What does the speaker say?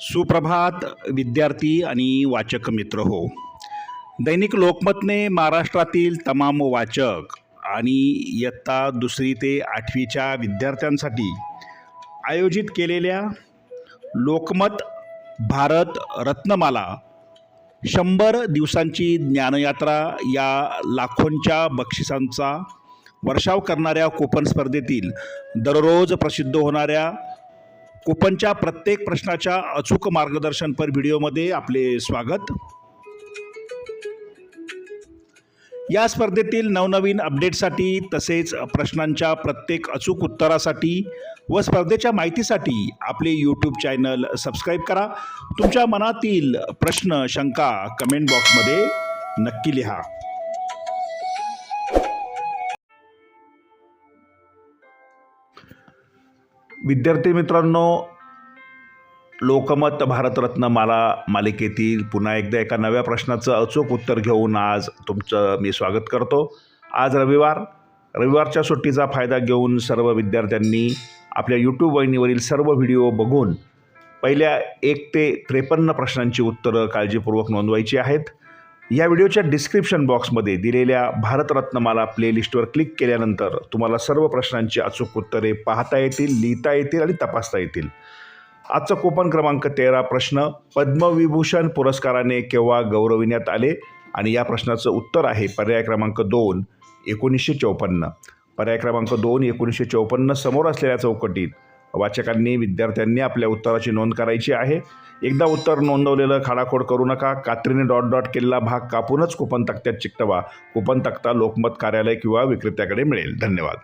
सुप्रभात विद्यार्थी आणि वाचक मित्र हो. दैनिक लोकमतने महाराष्ट्रातील तमाम वाचक आणि इयत्ता 2री ते 8वीच्या विद्यार्थ्यांसाठी आयोजित केलेल्या लोकमत भारत रत्नमाला 100 दिवसांची ज्ञानयात्रा या लाखोंच्या बक्षिसांचा वर्षाव करणाऱ्या कूपन स्पर्धेतील दररोज प्रसिद्ध होणाऱ्या कूपनच्या प्रत्येक प्रश्नाच्या अचूक मार्गदर्शनपर व्हिडिओमध्ये आपले स्वागत. या स्पर्धेतील नवनवीन अपडेटसाठी तसेच प्रश्नांच्या प्रत्येक अचूक उत्तरासाठी व स्पर्धेच्या माहितीसाठी आपले यूट्यूब चॅनल सबस्क्राईब करा. तुमच्या मनातील प्रश्न शंका कमेंट बॉक्समध्ये नक्की लिहा. विद्यार्थी मित्रांनो, लोकमत भारतरत्नमाला मालिकेतील पुन्हा एकदा एका नव्या प्रश्नाचं अचूक उत्तर घेऊन आज तुमचं मी स्वागत करतो. आज रविवारच्या सुट्टीचा फायदा घेऊन सर्व विद्यार्थ्यांनी आपल्या यूट्यूब वाहिनीवरील सर्व व्हिडिओ बघून पहिल्या 1 ते 53 प्रश्नांची उत्तरं काळजीपूर्वक नोंदवायची आहेत. या व्हिडिओच्या डिस्क्रिप्शन बॉक्समध्ये दिलेल्या भारतरत्नमाला प्लेलिस्टवर क्लिक केल्यानंतर तुम्हाला सर्व प्रश्नांची अचूक उत्तरे पाहता येतील, लिहिता येतील आणि तपासता येतील. आजचा कूपन क्रमांक 13 प्रश्न, पद्मविभूषण पुरस्काराने केव्हा गौरविण्यात आले? आणि या प्रश्नाचं उत्तर आहे पर्याय क्रमांक 2 1954. पर्याय क्रमांक 2 1954 समोर असलेल्या चौकटीत वाचकांनी विद्यार्थ्यांनी आपल्या उत्तराची नोंद करायची आहे. एकदा उत्तर नोंदवलेलं खाडाखोड करू नका. कात्रीने डॉट केलेला भाग कापूनच कूपन तक्त्यात चिकटवा. कूपन तक्ता लोकमत कार्यालय किंवा विक्रेत्याकडे मिळेल. धन्यवाद.